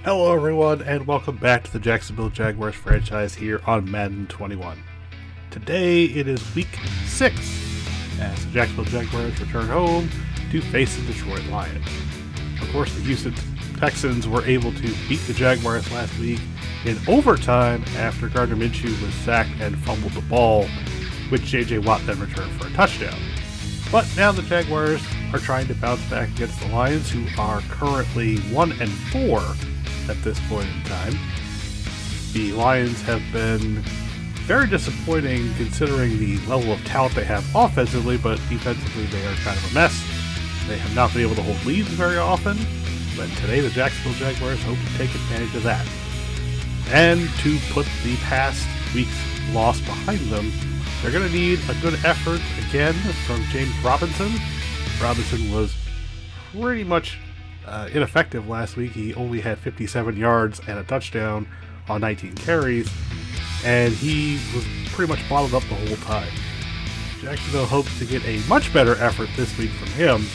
Hello everyone, and welcome back to the Jacksonville Jaguars franchise here on Madden 21. Today it is week 6 as the Jacksonville Jaguars return home to face the Detroit Lions. Of course, the Houston Texans were able to beat the Jaguars last week in overtime after Gardner Minshew was sacked and fumbled the ball, which J.J. Watt then returned for a touchdown. But now the Jaguars are trying to bounce back against the Lions, who are currently 1-4 at this point in time. The Lions have been very disappointing considering the level of talent they have offensively, but defensively they are kind of a mess. They have not been able to hold leads very often, but today the Jacksonville Jaguars hope to take advantage of that. And to put the past week's loss behind them, they're going to need a good effort again from James Robinson. Robinson was pretty much ineffective last week. He only had 57 yards and a touchdown on 19 carries, and he was pretty much bottled up the whole time. Jacksonville hopes to get a much better effort this week from him,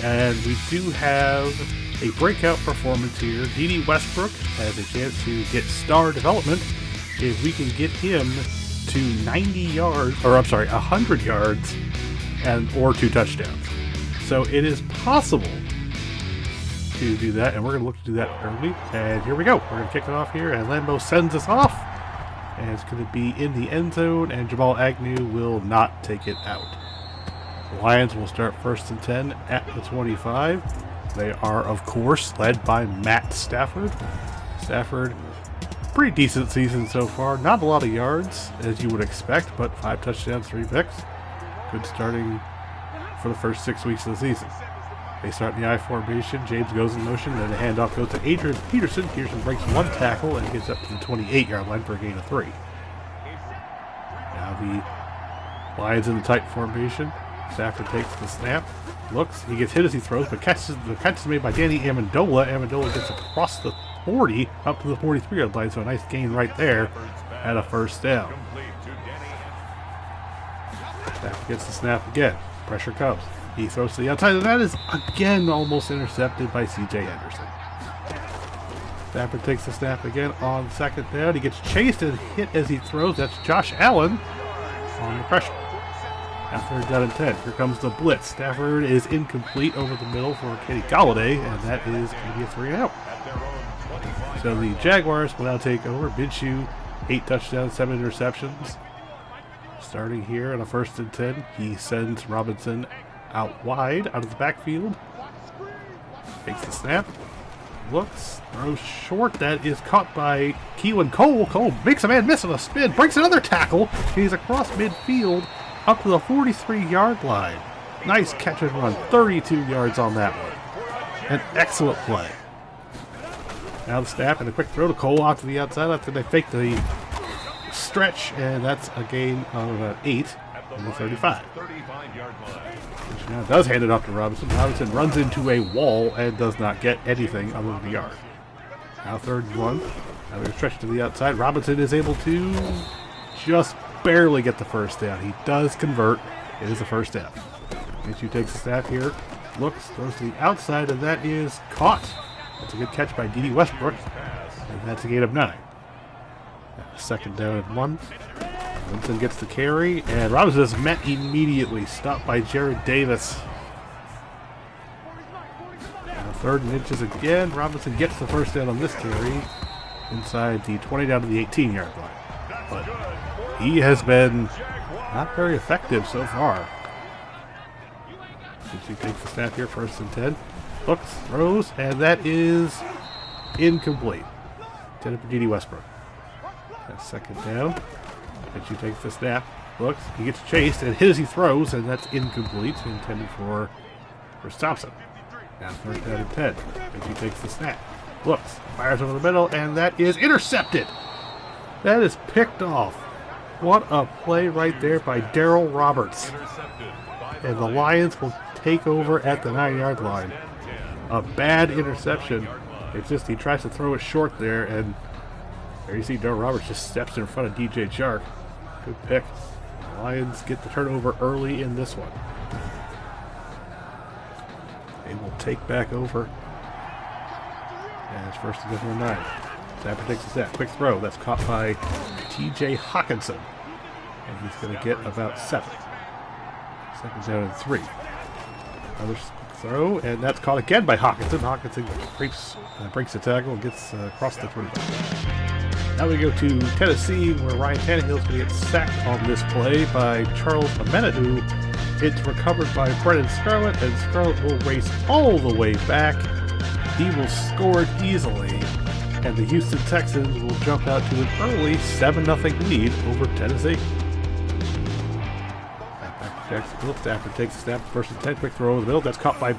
and we do have a breakout performance here. D.D. Westbrook has a chance to get star development if we can get him to 100 yards or 2 touchdowns. So it is possible to do that, and we're going to look to do that early. And here we go. We're going to kick it off here, and Lambeau sends us off, and it's going to be in the end zone, and Jamal Agnew will not take it out. The Lions will start 1st and 10 at the 25. They are, of course, led by Matt Stafford. Stafford, pretty decent season so far. Not a lot of yards, as you would expect, but 5 touchdowns, 3 picks. Good starting for the first 6 weeks of the season. They start in the I formation. James goes in motion, and the handoff goes to Adrian Peterson. Peterson breaks 1 tackle and gets up to the 28-yard line for a gain of 3. Now the Lions in the tight formation. Stafford takes the snap, looks, he gets hit as he throws, but the catch is made by Danny Amendola. Amendola gets across the 40 up to the 43-yard line, so a nice gain right there at a first down. Stafford gets the snap again. Pressure comes. He throws to the outside, and that is again almost intercepted by C.J. Henderson. Stafford takes the snap again on 2nd down. He gets chased and hit as he throws. That's Josh Allen on the pressure. Now 3rd down and 10. Here comes the blitz. Stafford is incomplete over the middle for Kenny Golladay, and that is going to be a 3 and out. So the Jaguars will now take over. Minshew, 8 touchdowns, 7 interceptions. Starting here on a 1st and 10, he sends Robinson out wide, out of the backfield. Takes the snap. Looks, throws short. That is caught by Keelan Cole. Cole makes a man miss on a spin, breaks another tackle. He's across midfield up to the 43-yard line. Nice catch and run. 32 yards on that one. An excellent play. Now the snap and a quick throw to Cole out to the outside after they fake the stretch, and that's a gain of 8 on the 35. Which now does hand it off to Robinson. Robinson runs into a wall and does not get anything other than the yard. Now 3rd and 1. Another stretch to the outside. Robinson is able to just barely get the first down. He does convert. It is a first down. Minshew takes the snap here. Looks, throws to the outside, and that is caught. That's a good catch by D.D. Westbrook. And that's a gain of 9. 2nd down and 1. Robinson gets the carry, and Robinson is met immediately. Stopped by Jared Davis. Now 3rd and inches again. Robinson gets the first down on this carry inside the 20 down to the 18-yard line. But he has been not very effective so far. He takes the snap here, 1st and 10. Looks, throws, and that is incomplete. Intended for D.D. Westbrook. 2nd down. She takes the snap, looks, he gets chased and hit as he throws, and that's incomplete, intended for Thompson. Now 3rd down and 10. And she takes the snap, looks, fires over the middle, and that is intercepted. That is picked off. What a play right there by Darryl Roberts. And the Lions will take over at the 9-yard line. A bad interception. It's just he tries to throw it short there, and there you see Darryl Roberts just steps in front of DJ Chark. Good pick. The Lions get the turnover early in this one. They will take back over And it's first and 9. Stafford takes a snap. Quick throw. That's caught by T.J. Hawkinson. And he's going to get about 7. Second down and 3. Another throw, and that's caught again by Hawkinson. Hawkinson breaks the tackle and gets across the 25. Now we go to Tennessee, where Ryan Tannehill's going to get sacked on this play by Charles Amenadu. It's recovered by Brennan Scarlett, and Scarlett will race all the way back. He will score it easily, and the Houston Texans will jump out to an early 7-0 lead over Tennessee. Jacksonville. Stafford takes a snap. First and 10. Quick throw over the middle. That's caught by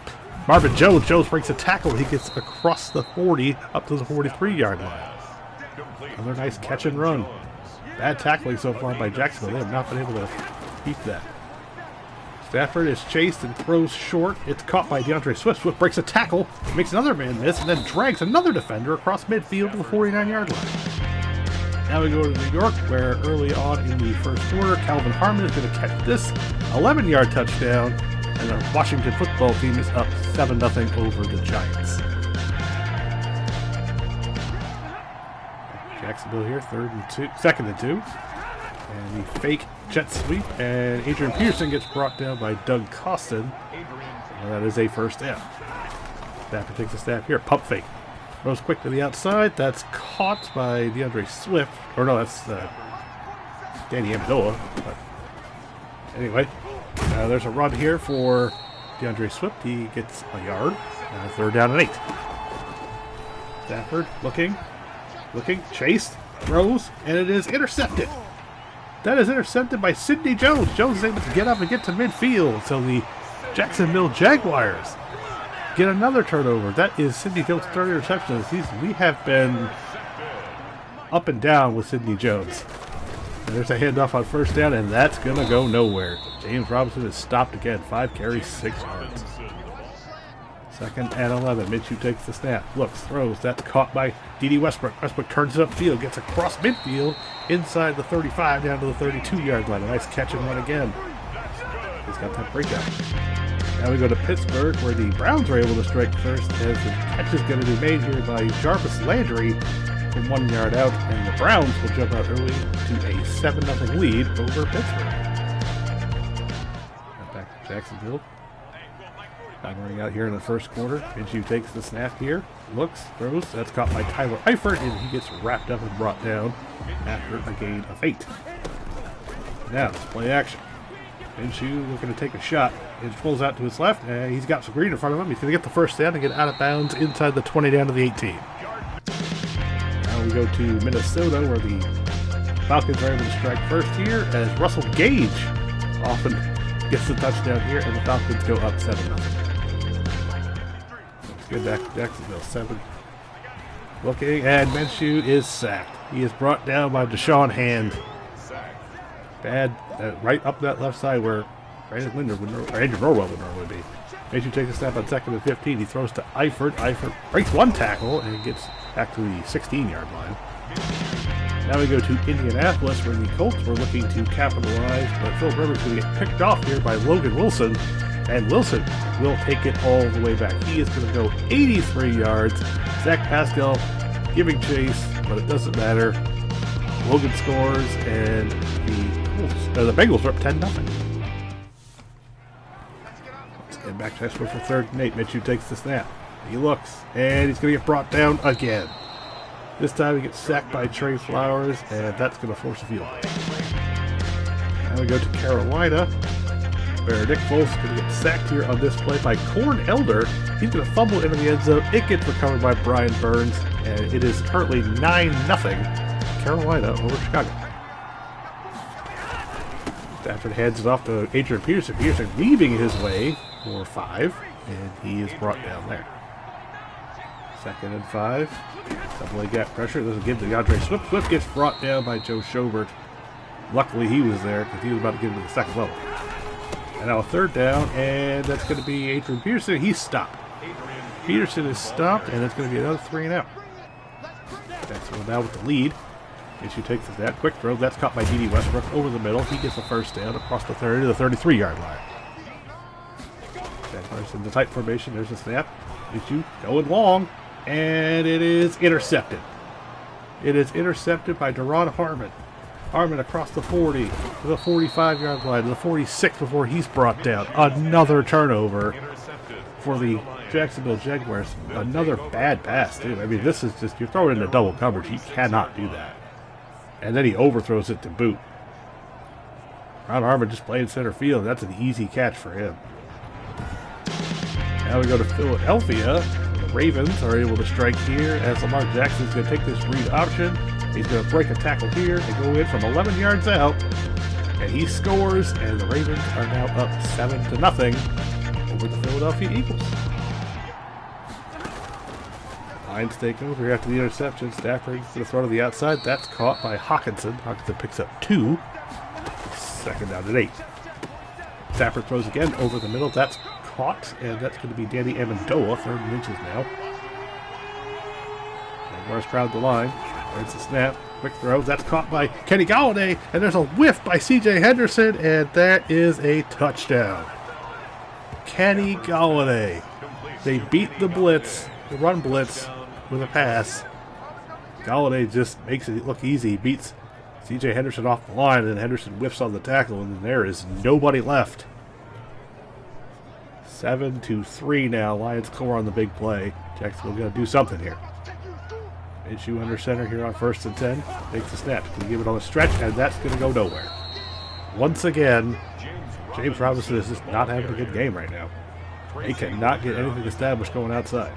Marvin Jones. Jones breaks a tackle. He gets across the 40 up to the 43-yard line. Another nice catch and run. Bad tackling so far by Jacksonville. They have not been able to beat that. Stafford is chased and throws short. It's caught by DeAndre Swift. Swift breaks a tackle, makes another man miss, and then drags another defender across midfield to the 49-yard line. Now we go to New York, where early on in the first quarter, Calvin Harmon is going to catch this 11-yard touchdown, and the Washington football team is up 7-0 over the Giants. Jacksonville here, second and 2. And the fake jet sweep, and Adrian Peterson gets brought down by Doug Costin. And that is a first down. Stafford takes a snap here, pump fake. Goes quick to the outside. That's caught by DeAndre Swift. Or no, that's Danny Amendola. But anyway, there's a run here for DeAndre Swift. He gets a yard. Third down and 8. Stafford looking, chased, throws, and it is intercepted. That is intercepted by Sidney Jones. Jones is able to get up and get to midfield. So the Jacksonville Jaguars get another turnover. That is Sidney Jones' third interception of the season. We have been up and down with Sidney Jones. And there's a handoff on first down, and that's going to go nowhere. James Robinson is stopped again. 5 carries, 6 yards. Second and 11. Minshew takes the snap. Looks, throws. That's caught by D.D. Westbrook. Westbrook turns it upfield, gets across midfield, inside the 35, down to the 32-yard line. A nice catch and run again. He's got that breakout. Now we go to Pittsburgh, where the Browns are able to strike first, as the catch is going to be made here by Jarvis Landry from 1 yard out, and the Browns will jump out early to a 7-0 lead over Pittsburgh. Now back to Jacksonville. Time running out here in the first quarter. Minshew takes the snap here, looks, throws. That's caught by Tyler Eifert, and he gets wrapped up and brought down after a gain of 8. Now let's play action. Minshew looking to take a shot. It pulls out to his left, and he's got some green in front of him. He's going to get the first down and get out of bounds inside the 20 down to the 18. Now we go to Minnesota, where the Falcons are able to strike first here, as Russell Gage often gets the touchdown here, and the Falcons go up 7-0. Let's get back to Jacksonville. 7. Looking, and Minshew is sacked. He is brought down by Deshaun Hand. Bad, right up that left side where Brandon Linder or Andrew Norwell would normally be. Minshew takes a snap on second and 15. He throws to Eifert. Eifert breaks one tackle and gets back to the 16-yard line. Now we go to Indianapolis, where the Colts were looking to capitalize, but Phil Rivers is going to get picked off here by Logan Wilson, and Wilson will take it all the way back. He is going to go 83 yards. Zach Pascal giving chase, but it doesn't matter. Logan scores, and the Bengals are up 10-0. Let's get back to Expo for third and 8. Minshew takes the snap. He looks, and he's going to get brought down again. This time he gets sacked by Trey Flowers, and that's going to force a field goal. Now we go to Carolina, where Nick Foles is going to get sacked here on this play by Corn Elder. He's going to fumble into the end zone. It gets recovered by Brian Burns, and it is currently 9-0 Carolina over Chicago. Stafford hands it off to Adrian Peterson. Peterson weaving his way for 5, and he is brought down there. Second and 5. Double gap pressure. Doesn't give to DeAndre Swift. Swift gets brought down by Joe Schobert. Luckily he was there because he was about to get into the second level. And now a third down, and that's going to be Adrian Peterson. He's stopped. Peterson is stopped, and it's going to be another 3 and out. Jacksonville now with the lead. Minshew takes that quick throw. That's caught by D.D. Westbrook over the middle. He gets the first down across the 30 to the 33-yard line. Jaguars in the tight formation. There's a snap. Minshew going long. And it is intercepted. It is intercepted by Deron Harmon. Harmon across the 40, to the 45-yard line, to the 46 before he's brought down. Another turnover for the Jacksonville Jaguars. Another bad pass, too. I mean, this is just, you're throwing into double coverage. You cannot do that. And then he overthrows it to boot. Ron Harmon just playing center field. That's an easy catch for him. Now we go to Philadelphia. The Ravens are able to strike here as Lamar Jackson's going to take this read option. He's going to break a tackle here and go in from 11 yards out. And he scores, and the Ravens are now up 7-0 over the Philadelphia Eagles. Lions take over here after the interception. Stafford going to throw to the outside. That's caught by Hawkinson. Hawkinson picks up 2. Second down and 8. Stafford throws again over the middle. That's caught, and that's going to be Danny Amendola, 3rd and inches now. Jaguars crowd the line. There's the snap. Quick throw. That's caught by Kenny Golladay, and there's a whiff by C.J. Henderson, and that is a touchdown. Kenny Golladay. They beat the blitz, the run blitz, with a pass. Golladay just makes it look easy. He beats C.J. Henderson off the line, and Henderson whiffs on the tackle, and there is nobody left. 7-3 now. Lions score on the big play. Jacksonville got to do something here. Issue under center here on 1st and 10. Takes the snap. Can give it on a stretch, and that's going to go nowhere. Once again, James Robinson is just not having a good game right now. He cannot get anything established going outside.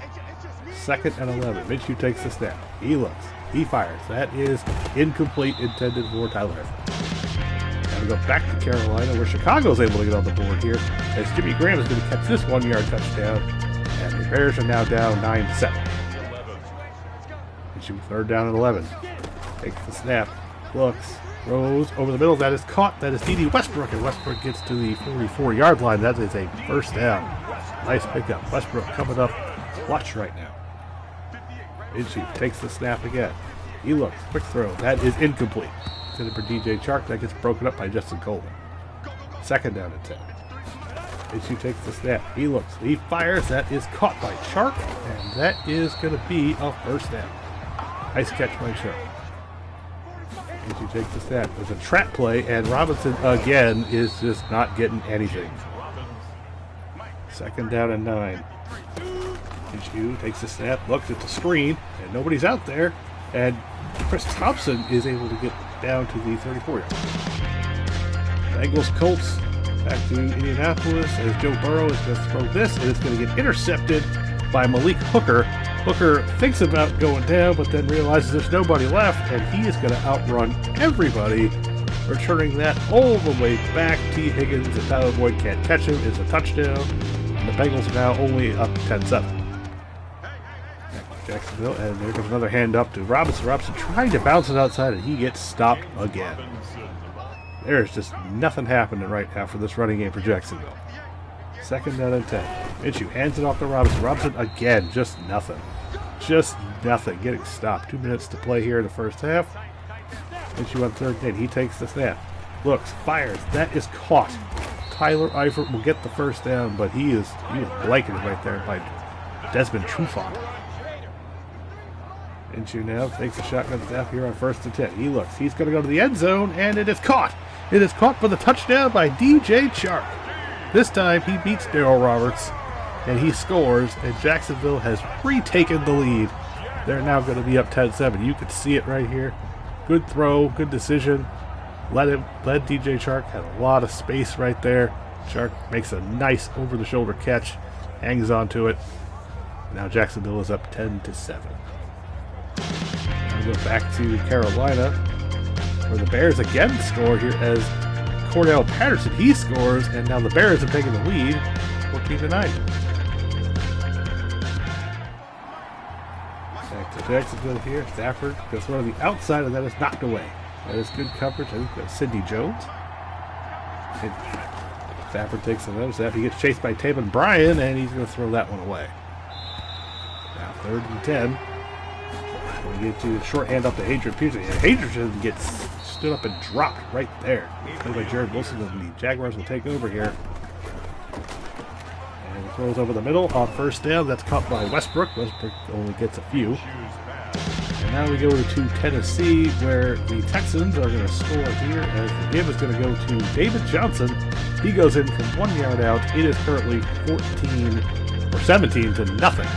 2nd and 11. Minshew takes the snap. He looks. He fires. That is incomplete, intended for Tyler Eifert. Now we go back to Carolina, where Chicago's able to get on the board here, as Jimmy Graham is going to catch this 1-yard touchdown, and the Bears are now down 9-7. 3rd down and 11. Takes the snap. Looks. Throws over the middle. That is caught. That is D.D. Westbrook. And Westbrook gets to the 44-yard line. That is a 1st down. Nice pickup. Westbrook coming up clutch right now. Minshew takes the snap again. He looks. Quick throw. That is incomplete. Intended for D.J. Chark. That gets broken up by Justin Coleman. 2nd down and 10. Minshew takes the snap. He looks. He fires. That is caught by Chark. And that is going to be a 1st down. Nice catch by Chark. Minshew takes the snap. There's a trap play, and Robinson again is just not getting anything. 2nd down and 9. Minshew takes the snap, looks at the screen, and nobody's out there. And Chris Thompson is able to get down to the 34-yard. Bengals Colts back to Indianapolis as Joe Burrow is going to throw this, and it's going to get intercepted by Malik Hooker. Hooker thinks about going down, but then realizes there's nobody left, and he is going to outrun everybody, returning that all the way back. T. Higgins, and Tyler Boyd can't catch him, is a touchdown, and the Bengals are now only up 10-7. Jacksonville, and there comes another hand up to Robinson. Robinson trying to bounce it outside, and he gets stopped again. There's just nothing happening right now for this running game for Jacksonville. 2nd down and 10. Minshew hands it off to Robinson. Robinson again, just nothing. Just nothing. Getting stopped. 2 minutes to play here in the 1st half. Minshew on 3rd and 10. He takes the snap. Looks, fires. That is caught. Tyler Eifert will get the 1st down, but he is blanketed right there by Desmond Trufant. Minshew now takes a shotgun snap here on 1st and 10. He looks. He's going to go to the end zone, and it is caught. It is caught for the touchdown by D.J. Chark. This time he beats Darryl Roberts, and he scores, and Jacksonville has retaken the lead. They're now going to be up 10-7. You can see it right here. Good throw, good decision. Led DJ Chark, had a lot of space right there. Chark makes a nice over-the-shoulder catch, hangs onto it. Now Jacksonville is up 10-7. Now we go back to Carolina, where the Bears again score here as Cordell Patterson, he scores, and now the Bears have taken the lead, 14-9. Back to Jacksonville here. Stafford goes throw to the outside, and that is knocked away. That is good coverage. I think that's Sidney Jones. And Stafford takes another snap. He gets chased by Taven Bryan, and he's going to throw that one away. Now 3rd and 10. We get to the short hand up to Adrian Peterson. And Adrian gets stood up and dropped right there. Played by Jared Wilson, and the Jaguars will take over here. And throws over the middle on first down. That's caught by Westbrook. Westbrook only gets a few. And now we go to Tennessee, where the Texans are going to score here, as the game is going to go to David Johnson. He goes in from 1 yard out. It is currently 17 to nothing.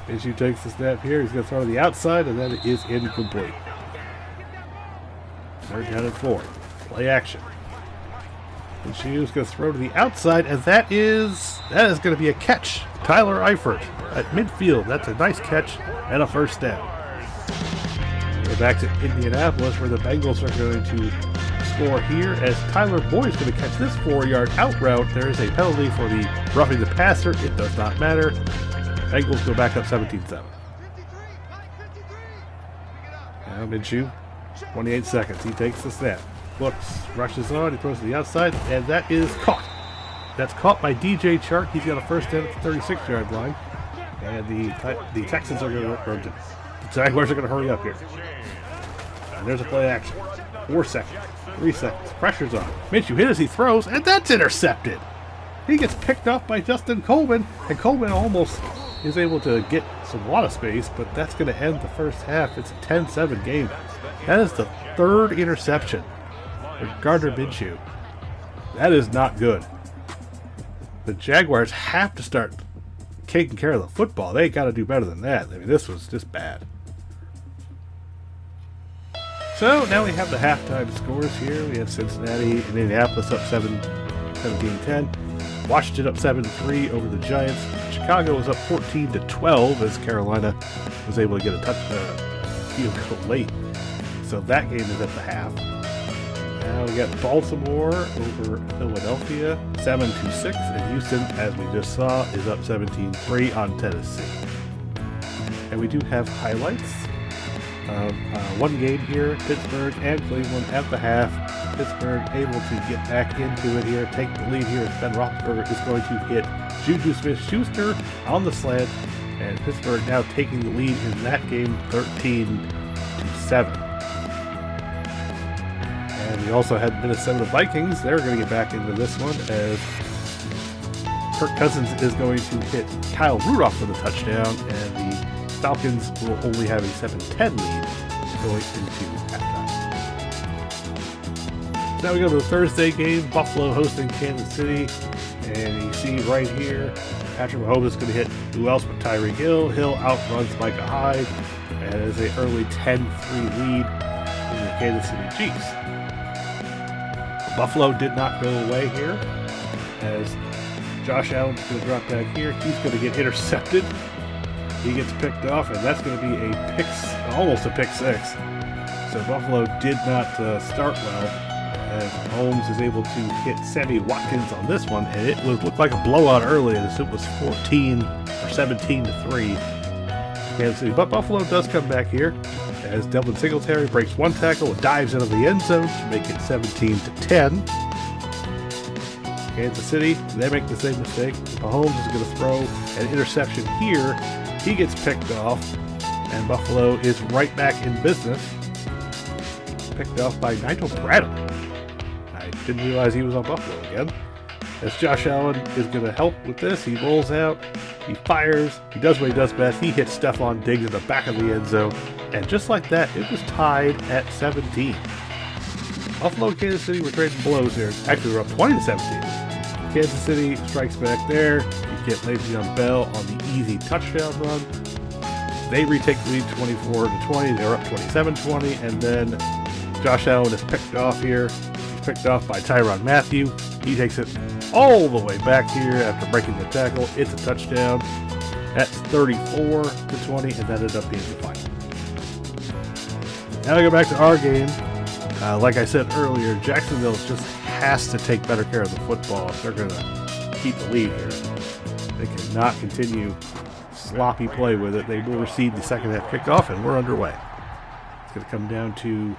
Minshew takes the snap here. He's going to throw to the outside, and that is incomplete. Third down and 4. Play action. Minshew's going to throw to the outside, and that is going to be a catch. Tyler Eifert at midfield. That's a nice catch and a first down. We're back to Indianapolis, where the Bengals are going to score here, as Tyler Boyd's going to catch this 4-yard out route. There is a penalty for the roughing the passer. It does not matter. Bengals go back up 17-7. Now Minshew, 28 seconds. He takes the snap. Looks, rushes on, he throws to the outside, and that is caught. That's caught by DJ Chark. He's got a first down at the 36-yard line. And the Texans are going to, or the Jaguars are going to hurry up here. And there's a play action. 4 seconds, 3 seconds. Pressure's on. Minshew hit as he throws, and that's intercepted. He gets picked up by Justin Coleman, and Coleman almost is able to get a lot of space, but that's going to end the first half. It's a 10-7 game. That is the third interception for Gardner Minshew. That is not good. The Jaguars have to start taking care of the football. They got to do better than that. I mean, this was just bad. So now we have the halftime scores here. We have Cincinnati and Indianapolis up 17-10. Washington up 7-3 over the Giants. Chicago was up 14-12 as Carolina was able to get a field goal late. So that game is at the half. Now we got Baltimore over Philadelphia, 7-6, and Houston, as we just saw, is up 17-3 on Tennessee. And we do have highlights of one game here, Pittsburgh and Cleveland at the half. Pittsburgh able to get back into it here, take the lead here, as Ben Roethlisberger is going to hit Juju Smith-Schuster on the slant, and Pittsburgh now taking the lead in that game 13-7. And we also had Minnesota Vikings. They're going to get back into this one, as Kirk Cousins is going to hit Kyle Rudolph for the touchdown, and the Falcons will only have a 7-10 lead going into halftime. Now we go to the Thursday game, Buffalo hosting Kansas City, and you see right here, Patrick Mahomes is going to hit who else but Tyreek Hill. Hill outruns Micah Hyde, and is an early 10-3 lead in the Kansas City Chiefs. Buffalo did not go away here, as Josh Allen's going to drop back here. He's going to get intercepted. He gets picked off, and that's going to be almost a pick six. So Buffalo did not start well, as Holmes is able to hit Sammy Watkins on this one, and it looked like a blowout early, as it was 17-3 Kansas City. But Buffalo does come back here, as Devin Singletary breaks one tackle and dives into the end zone to make it 17-10. Kansas City, they make the same mistake. Mahomes is going to throw an interception here. He gets picked off, and Buffalo is right back in business. Picked off by Nigel Bradley. I didn't realize he was on Buffalo again. As Josh Allen is going to help with this, he rolls out, he fires, he does what he does best. He hits Stephon Diggs in the back of the end zone, and just like that, it was tied at 17. Buffalo and Kansas City were trading blows here. Actually, we're up 20-17. Kansas City strikes back there. You get Le'Veon Bell on the easy touchdown run. They retake the lead 24-20. They're up 27-20, and then Josh Allen is picked off here. He's picked off by Tyrann Mathieu. He takes it all the way back here after breaking the tackle. It's a touchdown. That's 34-20, and that ended up being the final. Now we go back to our game. Like I said earlier, Jacksonville just has to take better care of the football if they're going to keep the lead here. They cannot continue sloppy play with it. They will receive the second half kickoff, and we're underway. It's going to come down to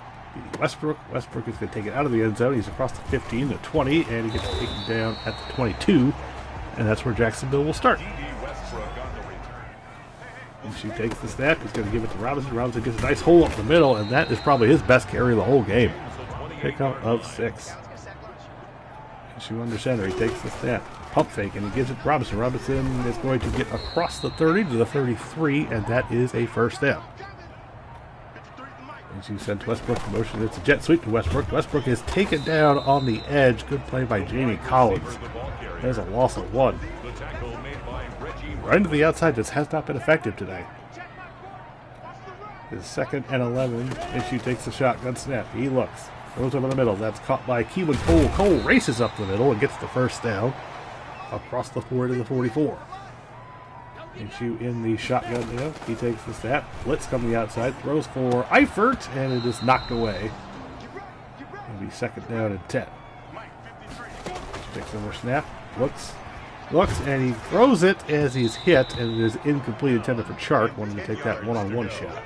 Westbrook. Westbrook is going to take it out of the end zone. He's across the 15 to 20, and he gets taken down at the 22, and that's where Jacksonville will start. And she takes the snap. He's going to give it to Robinson. Robinson gets a nice hole up the middle, and that is probably his best carry of the whole game. Pickup of 6. Issue under center. He takes the snap. Pump fake, and he gives it to Robinson. Robinson is going to get across the 30 to the 33, and that is a first down. Issue sends Westbrook in motion. It's a jet sweep to Westbrook. Westbrook is taken down on the edge. Good play by Jamie Collins. There's a loss of 1. Right to the outside. This has not been effective today. His 2nd and 11. Issue takes the shotgun snap. He looks. Throws over the middle. That's caught by Keelan Cole. Cole races up the middle and gets the first down. Across the 4 to the 44. Issue in the shotgun now. He takes the snap. Blitz coming the outside. Throws for Eifert, and it is knocked away. It'll be 2nd down and 10. Takes another snap. Looks, and he throws it as he's hit, and it is incomplete, intended for Chark. Wanted to take that one-on-one shot.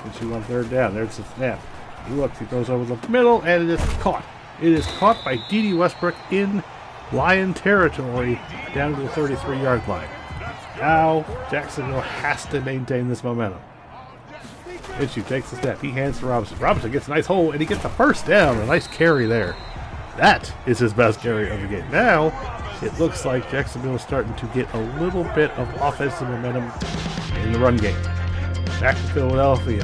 Issue on 3rd down. There's the snap. He looks, he throws over the middle, and it is caught. It is caught by D.D. Westbrook in Lion territory down to the 33-yard line. Now, Jacksonville has to maintain this momentum. Issue takes the step. He hands to Robinson. Robinson gets a nice hole, and he gets a first down. A nice carry there. That is his best carry of the game. Now, it looks like Jacksonville is starting to get a little bit of offensive momentum in the run game. Back to Philadelphia.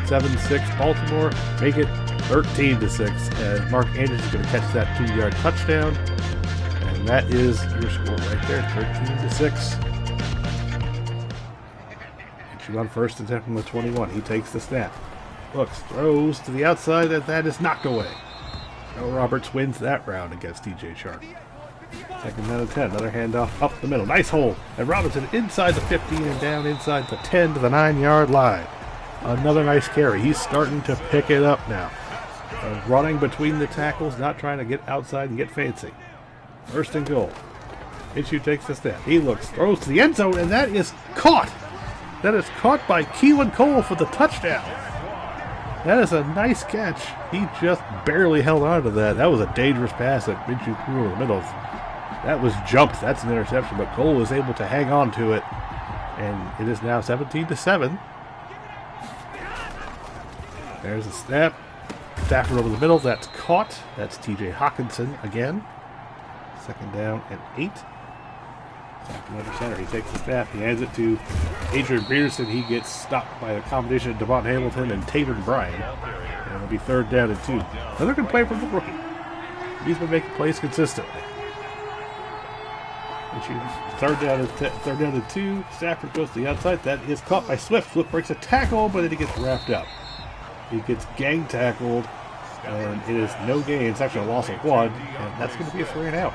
7-6 Baltimore. Make it 13-6 as Mark Andrews is going to catch that 2-yard touchdown. And that is your score right there, 13-6. Issue on 1st and 10 from the 21. He takes the snap. Looks, throws to the outside, and that is knocked away. Joe Roberts wins that round against DJ Chark. 2nd down and 10. Another handoff up the middle. Nice hole. And Robinson inside the 15 and down inside the 10 to the 9-yard line. Another nice carry. He's starting to pick it up now. Running between the tackles, not trying to get outside and get fancy. 1st and goal. Issue takes the snap. He looks, throws to the end zone, and that is caught. That is caught by Keelan Cole for the touchdown. That is a nice catch. He just barely held on to that. That was a dangerous pass that Minshew threw over the middle. That was jumped. That's an interception, but Cole was able to hang on to it. And it is now 17-7. There's a snap. Stafford over the middle. That's caught. That's TJ Hawkinson again. 2nd down and 8. Stafford under center. He takes the snap. He hands it to Adrian Peterson. He gets stopped by a combination of Devon Hamilton and Taven Bryan. And it'll be 3rd down and 2. Another good play from the rookie. He's been making plays consistently. 3rd down and 2. Stafford goes to the outside. That is caught by Swift. Swift breaks a tackle, but then he gets wrapped up. He gets gang tackled, and it is no gain. It's actually a loss of 1, and that's going to be a 3 and out.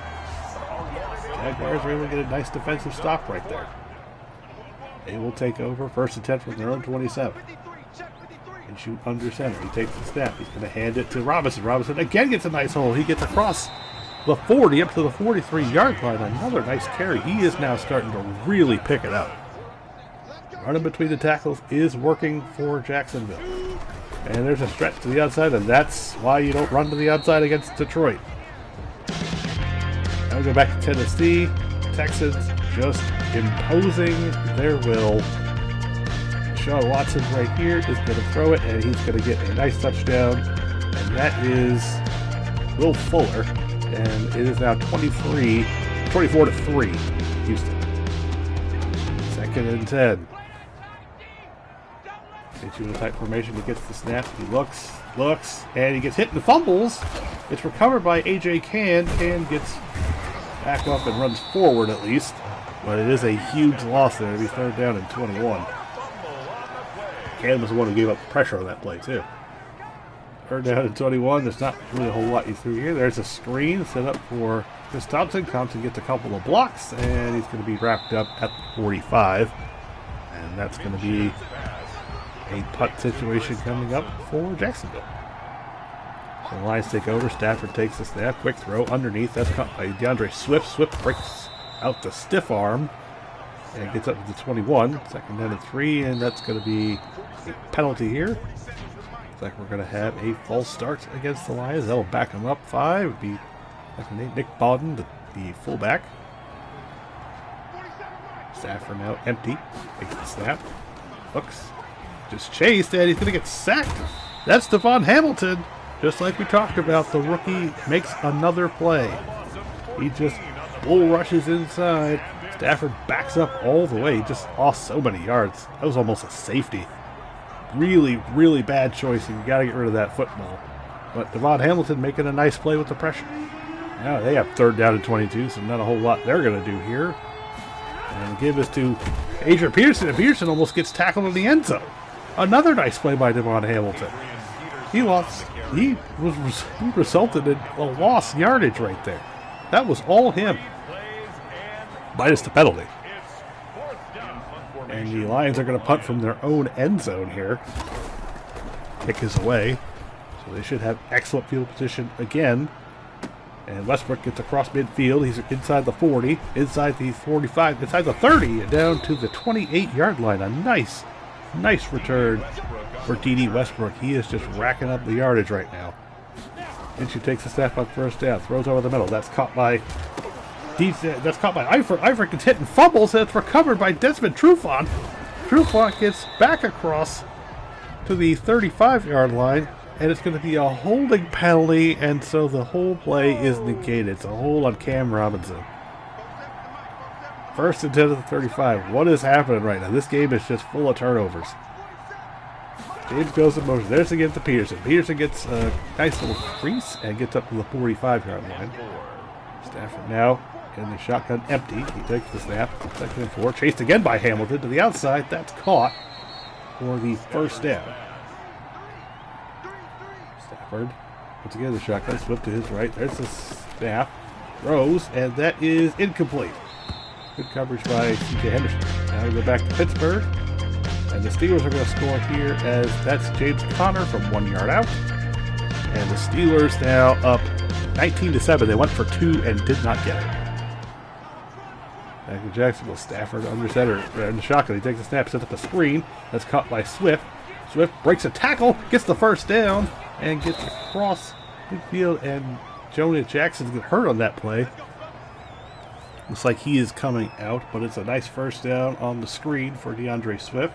Jaguars are able to get a nice defensive stop right there. They will take over 1st and 10 from their own 27. And shoot under center. He takes the snap. He's going to hand it to Robinson. Robinson again gets a nice hole. He gets across the 40 up to the 43-yard line. Another nice carry. He is now starting to really pick it up. Running between the tackles is working for Jacksonville. And there's a stretch to the outside, and that's why you don't run to the outside against Detroit. Now we go back to Tennessee. Texans just imposing their will. Sean Watson right here is going to throw it, and he's going to get a nice touchdown. And that is Will Fuller. And it is now 24-3, Houston. 2nd and 10. Into a tight formation. He gets the snap. He looks, and he gets hit and fumbles. It's recovered by A.J. Can. Can gets back up and runs forward at least. But it is a huge loss there. It'll be 3rd down and 21. Can was the one who gave up pressure on that play, too. 3rd down and 21. There's not really a whole lot you threw here. There's a screen set up for Chris Thompson. Thompson gets a couple of blocks, and he's going to be wrapped up at the 45. And that's going to be a punt situation coming up for Jacksonville. So the Lions take over. Stafford takes the snap. Quick throw underneath. That's caught by DeAndre Swift. Swift breaks out the stiff arm and gets up to the 21. 2nd down and 3, and that's going to be a penalty here. Looks like we're going to have a false start against the Lions. That'll back them up 5. Would be Nick Bawden, the fullback. Stafford now empty. Takes the snap. Looks. Just chased, and he's going to get sacked. That's Devon Hamilton. Just like we talked about, the rookie makes another play. He just bull rushes inside. Stafford backs up all the way. He just lost so many yards. That was almost a safety. Really, really bad choice, and you got to get rid of that football. But Devon Hamilton making a nice play with the pressure. Now they have 3rd down and 22, so not a whole lot they're going to do here. And give this to Adrian Peterson, and Peterson almost gets tackled in the end zone. Another nice play by Devon Hamilton. He resulted in a lost yardage right there. That was all him. Minus the penalty. And the Lions are going to punt from their own end zone here. Kick is away. So they should have excellent field position again. And Westbrook gets across midfield. He's inside the 40, inside the 45, inside the 30, and down to the 28-yard line. A nice return for D.D. Westbrook. He is just racking up the yardage right now. Minshew takes a snap on 1st down, throws over the middle. That's caught by Eifert. Eifert gets hit and fumbles, and it's recovered by Desmond Trufant. Trufant gets back across to the 35-yard line, and it's going to be a holding penalty, and so the whole play is negated. It's a hold on Cam Robinson. 1st and 10 to the 35. What is happening right now? This game is just full of turnovers. James goes in motion. There's again to Peterson. Peterson gets a nice little crease and gets up to the 45-yard line. Stafford now in the shotgun empty. He takes the snap. 2nd and 4. Chased again by Hamilton to the outside. That's caught for the 1st down. Stafford once again the shotgun. Flip to his right. There's the snap. Throws, and that is incomplete. Good coverage by C.J. Henderson. Now we go back to Pittsburgh. And the Steelers are going to score here as that's James Conner from 1 yard out. And the Steelers now up 19-7. They went for 2 and did not get it. Back to Jacksonville. Stafford under center in the shotgun. He takes a snap, sets up a screen. That's caught by Swift. Swift breaks a tackle, gets the 1st down, and gets across midfield. And Jonah Jackson's get hurt on that play. Looks like he is coming out, but it's a nice 1st down on the screen for DeAndre Swift.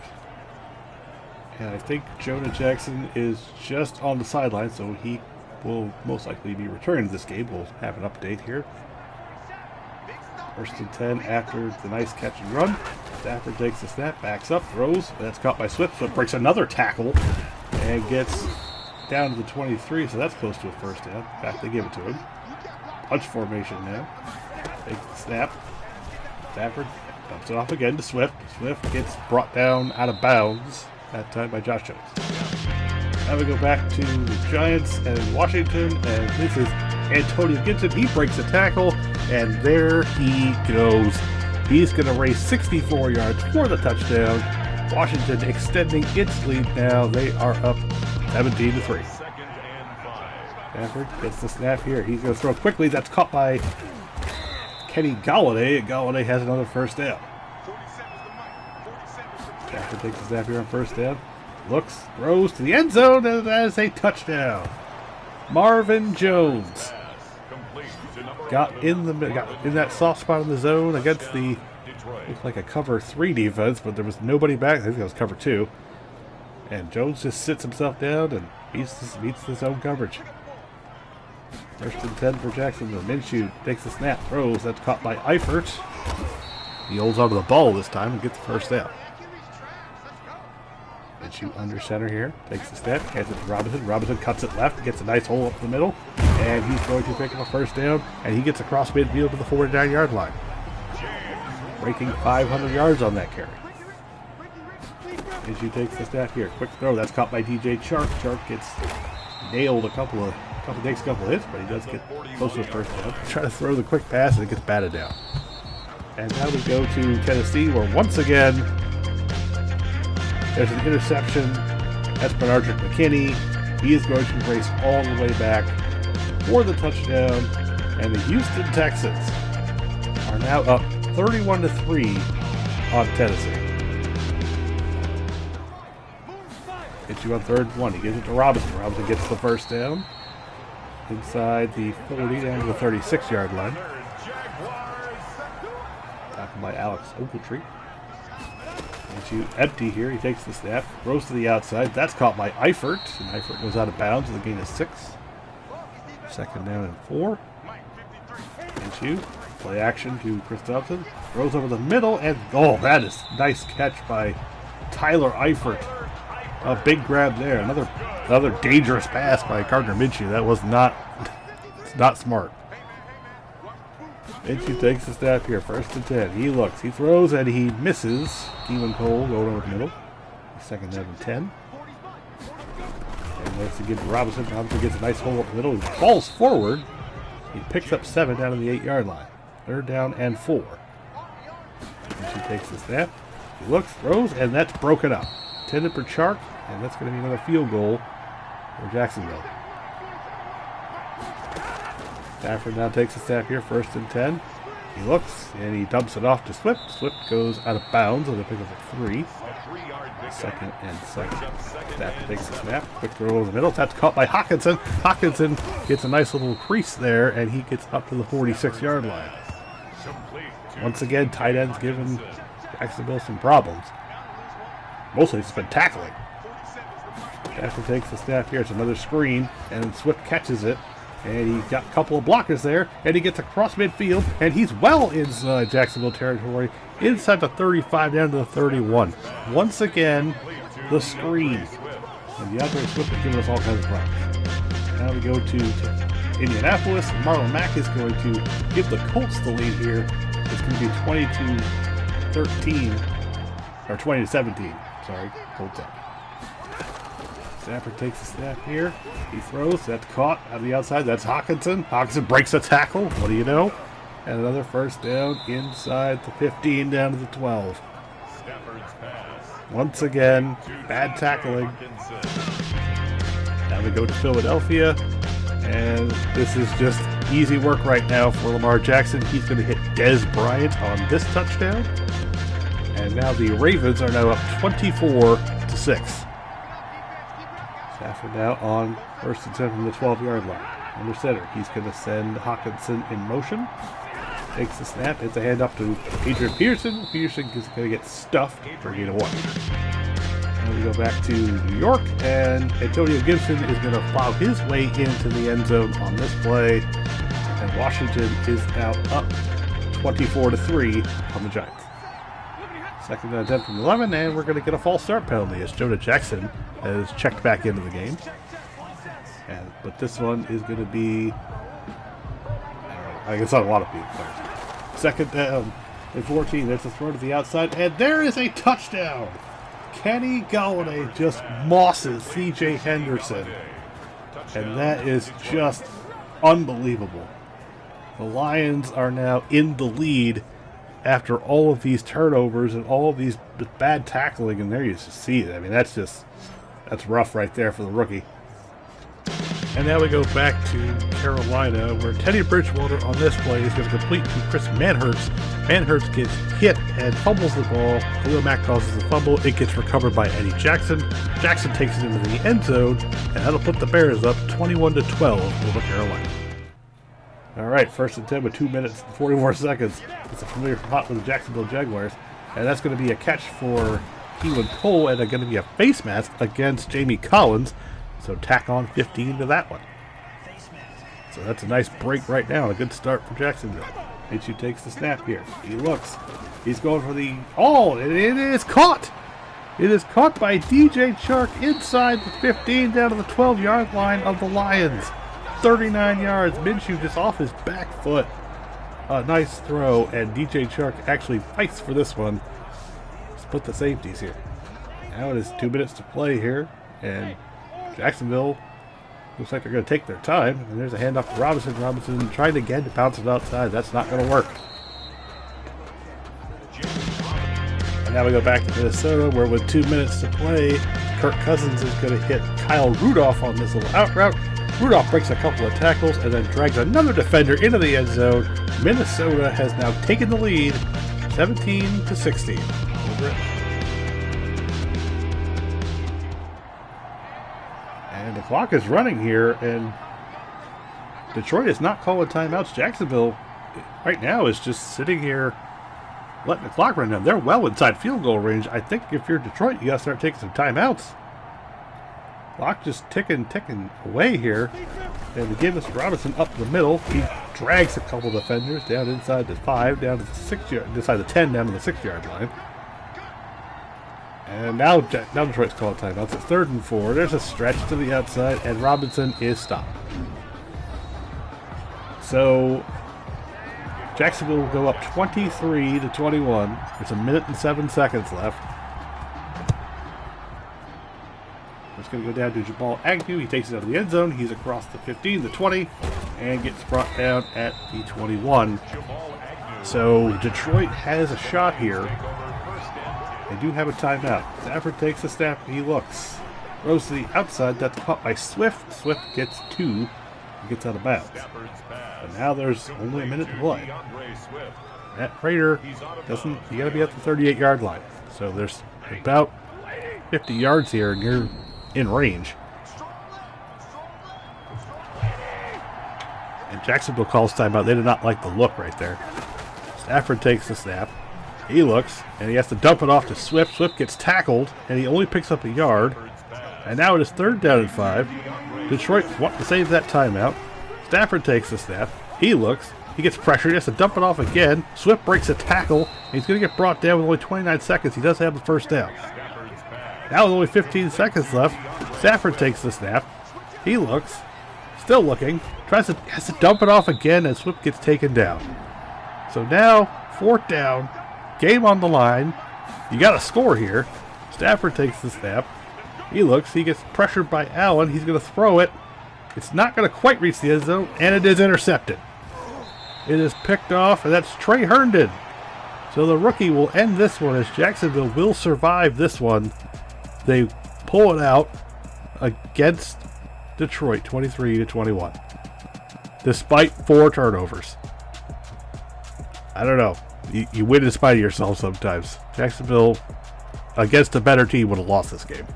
And I think Jonah Jackson is just on the sideline, so he will most likely be returning to this game. We'll have an update here. 1st and 10 after the nice catch and run. Stafford takes the snap, backs up, throws. That's caught by Swift. Swift breaks another tackle and gets down to the 23, so that's close to a 1st down. Back, they give it to him. Punch formation now. Takes the snap. Stafford dumps it off again to Swift. Swift gets brought down out of bounds. That time by Josh Jones. Now we go back to the Giants and Washington, and this is Antonio Gibson. He breaks a tackle, and there he goes. He's going to race 64 yards for the touchdown. Washington extending its lead now. They are up 17-3. Stafford gets the snap here. He's going to throw quickly. That's caught by Kenny Golladay. Golladay has another 1st down. Stafford takes the snap here on 1st down. Looks, throws to the end zone, and that is a touchdown. Marvin Jones got in that soft spot in the zone against the, looks like a cover 3 defense, but there was nobody back. I think that was cover 2. And Jones just sits himself down and meets the zone coverage. 1st and 10 for Jacksonville. Minshew takes the snap, throws. That's caught by Eifert. He holds onto the ball this time and gets the 1st down. Minshew under center here. Takes the snap, hands it to Robinson. Robinson cuts it left, gets a nice hole up the middle, and he's going to pick up a 1st down, and he gets across midfield to the 49-yard line. Breaking 500 yards on that carry. Minshew takes the snap here. Quick throw. That's caught by DJ Chark. Chark gets nailed takes a couple hits, but he does get close to his 1st down. Try to throw the quick pass, and it gets batted down. And now we go to Tennessee, where once again there's an interception. That's Bernardrick McKinney. He is going to race all the way back for the touchdown. And the Houston Texans are now up 31-3 on Tennessee. Minshew on 3rd and 1. He gives it to Robinson. Robinson gets the 1st down. Inside the 40 down to the 36-yard line. Tackled by Alex Ogletree. Minshew empty here. He takes the snap, throws to the outside. That's caught by Eifert, and Eifert goes out of bounds with a gain of 6. Second down and 4. Minshew, play action to Chris Thompson. Throws over the middle, and oh, that is nice catch by Tyler Eifert. A big grab there. Another dangerous pass by Gardner Minshew. That was not smart. Minshew takes the snap here. 1st and 10. He looks. He throws and he misses. Keelan Cole going over the middle. Second down and 10. And lets to give Robinson. Robinson gets a nice hole up the middle. He falls forward. He picks up 7 down to the 8-yard line. 3rd down and 4. Minshew takes the snap. He looks, throws, and that's broken up. Intended for Chark, and that's going to be another field goal for Jacksonville. Stafford now takes the snap here, 1st and 10. He looks, and he dumps it off to Swift. Swift goes out of bounds, and they pick up a 3. 2nd and 7. Stafford takes the snap. Quick throw over the middle. That's caught by Hawkinson. Hawkinson gets a nice little crease there, and he gets up to the 46-yard line. Once again, tight ends giving Jacksonville some problems. Mostly it's been tackling. Stafford takes the snap here. It's another screen, and Swift catches it. And he's got a couple of blockers there, and he gets across midfield, and he's well inside Jacksonville territory, inside the 35 down to the 31. Once again, the screen. And the outside Swift is giving us all kinds of problems. Now we go to Indianapolis. Marlon Mack is going to give the Colts the lead here. It's going to be 22-13, or 20-17. Sorry, Colts up. Stafford takes the snap here. He throws. That's caught on the outside. That's Hawkinson. Hawkinson breaks a tackle. What do you know? And another 1st down inside the 15 down to the 12. Once again, bad tackling. Now we go to Philadelphia. And this is just easy work right now for Lamar Jackson. He's going to hit Dez Bryant on this touchdown. And now the Ravens are now up 24-6. Stafford now on 1st and 10 from the 12-yard line. Under center, he's going to send Hawkinson in motion. Takes the snap. It's a hand up to Adrian Peterson. Peterson is going to get stuffed for gain of 1. Now we go back to New York, and Antonio Gibson is going to plow his way into the end zone on this play. And Washington is now up 24-3 on the Giants. 2nd and 10 from 11, and we're going to get a false start penalty as Jonah Jackson has checked back into the game. But this one is going to be, I guess not a lot of people. 2nd down and 14. There's a throw to the outside, and there is a touchdown. Kenny Golladay just mosses C.J. Henderson, and that is just unbelievable. The Lions are now in the lead after all of these turnovers and all of these bad tackling, and there you see it. I mean, that's rough right there for the rookie. And now we go back to Carolina, where Teddy Bridgewater on this play is going to complete to Chris Manhertz. Manhertz gets hit and fumbles the ball. Khalil Mack causes the fumble. It gets recovered by Eddie Jackson. Jackson takes it into the end zone, and that'll put the Bears up 21-12 over Carolina. All right, 1st and 10 with 2 minutes and 44 seconds. It's a familiar spot with the Jacksonville Jaguars, and that's going to be a catch for Keelan Cole, and going to be a face mask against Jamie Collins. So tack on 15 to that one. So that's a nice break right now. A good start for Jacksonville. Minshew takes the snap here. He looks. He's going for the... Oh, it is caught. It is caught by DJ Chark inside the 15 down to the 12-yard line of the Lions. 39 yards. Minshew just off his back foot. A nice throw, and DJ Chark actually fights for this one. Split the safeties here. Now it is 2 minutes to play here, and Jacksonville looks like they're going to take their time. And there's a handoff to Robinson. Robinson trying again to bounce it outside. That's not going to work. And now we go back to Minnesota, where with 2 minutes to play, Kirk Cousins is going to hit Kyle Rudolph on this little out route. Rudolph breaks a couple of tackles and then drags another defender into the end zone. Minnesota has now taken the lead, 17-16 over Atlanta. And the clock is running here, and Detroit is not calling timeouts. Jacksonville right now is just sitting here letting the clock run down. They're well inside field goal range. I think if you're Detroit, you got to start taking some timeouts. Clock just ticking away here. And they give us Robinson up the middle. He drags a couple defenders down inside the 5, down to the 6 yard, inside the 10, down to the 6 yard line. And now Detroit's calling timeouts. It's 3rd and 4. There's a stretch to the outside, and Robinson is stopped. So Jacksonville will go up 23-21. There's 1 minute and 7 seconds left. It's going to go down to Jamal Agnew. He takes it out of the end zone. He's across the 15, the 20, and gets brought down at the 21. So Detroit has a shot here. They do have a timeout. Stafford takes the snap. He looks. Throws to the outside. That's caught by Swift. Swift gets 2 and gets out of bounds. But now there's only a minute to play. Matt Prater doesn't. You got to be at the 38-yard line. So there's about 50 yards here, and you're in range. And Jacksonville calls timeout. They did not like the look right there. Stafford takes the snap. He looks, and he has to dump it off to Swift. Swift gets tackled, and he only picks up a yard. And now it is 3rd down and 5. Detroit want to save that timeout. Stafford takes the snap. He looks. He gets pressured. He has to dump it off again. Swift breaks a tackle, and he's going to get brought down with only 29 seconds. He does have the first down. Now with only 15 seconds left, Stafford takes the snap. He looks, still looking, has to dump it off again, and Swift gets taken down. So now, 4th down, game on the line. You got to score here. Stafford takes the snap. He looks, he gets pressured by Allen. He's going to throw it. It's not going to quite reach the end zone, and it is intercepted. It is picked off, and that's Trey Herndon. So the rookie will end this one as Jacksonville will survive this one. They pull it out against Detroit, 23-21, despite 4 turnovers. I don't know. You win in spite of yourself sometimes. Jacksonville, against a better team, would have lost this game.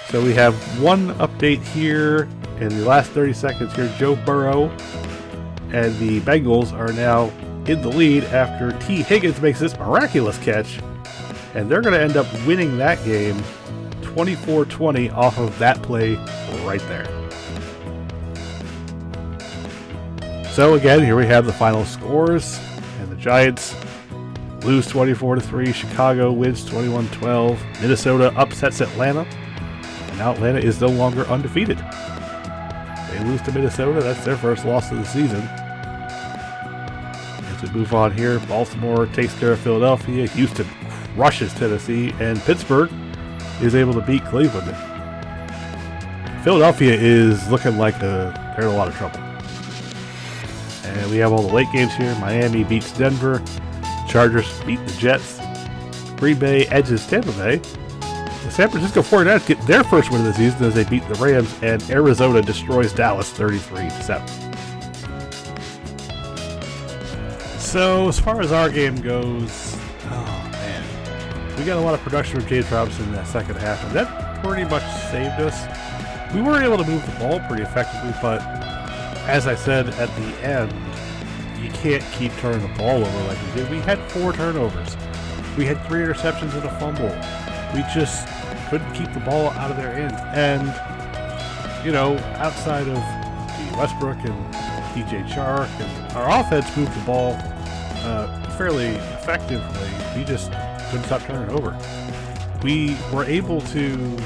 So we have one update here in the last 30 seconds here. Joe Burrow and the Bengals are now in the lead after T. Higgins makes this miraculous catch. And they're going to end up winning that game 24-20 off of that play right there. So again, here we have the final scores. And the Giants lose 24-3. Chicago wins 21-12. Minnesota upsets Atlanta. And now Atlanta is no longer undefeated. They lose to Minnesota. That's their first loss of the season. As we move on here, Baltimore takes care of Philadelphia. Houston rushes Tennessee, and Pittsburgh is able to beat Cleveland. Philadelphia is looking like they're in a lot of trouble. And we have all the late games here. Miami beats Denver. Chargers beat the Jets. Green Bay edges Tampa Bay. The San Francisco 49ers get their first win of the season as they beat the Rams, and Arizona destroys Dallas 33-7. So as far as our game goes, we got a lot of production from James Robinson in that second half, and that pretty much saved us. We were able to move the ball pretty effectively, but as I said at the end, you can't keep turning the ball over like we did. We had 4 turnovers. We had 3 interceptions and a fumble. We just couldn't keep the ball out of their hands. And, you know, outside of the Westbrook and DJ Chark, and our offense moved the ball fairly effectively. We just couldn't stop turning it over. We were able to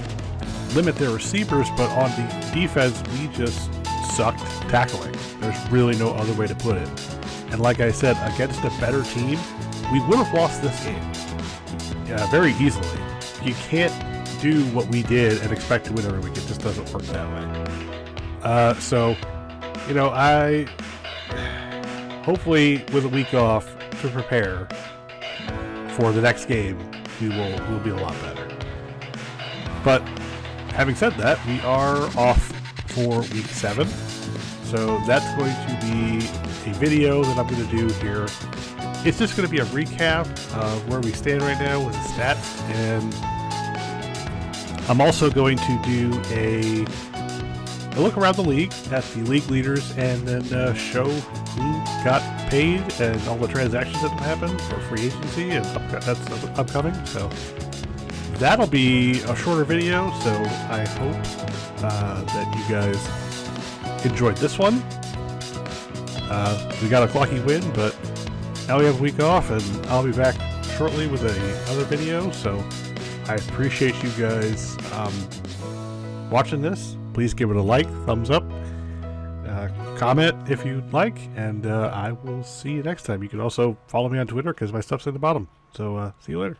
limit their receivers, but on the defense, we just sucked tackling. There's really no other way to put it. And like I said, against a better team, we would have lost this game very easily. You can't do what we did and expect to win every week. It just doesn't work that way. So, you know, I hopefully with a week off to prepare for the next game, we'll be a lot better. But having said that, we are off for week 7. So that's going to be a video that I'm going to do here. It's just going to be a recap of where we stand right now with the stats, and I'm also going to do a look around the league at the league leaders, and then show who got paid and all the transactions that happened for free agency, and that's upcoming. So that'll be a shorter video. So I hope that you guys enjoyed this one. We got a clocky win, but now we have a week off, and I'll be back shortly with another video. So I appreciate you guys watching this. Please give it a like, thumbs up, comment if you'd like, and I will see you next time. You can also follow me on Twitter because my stuff's in the bottom. So see you later.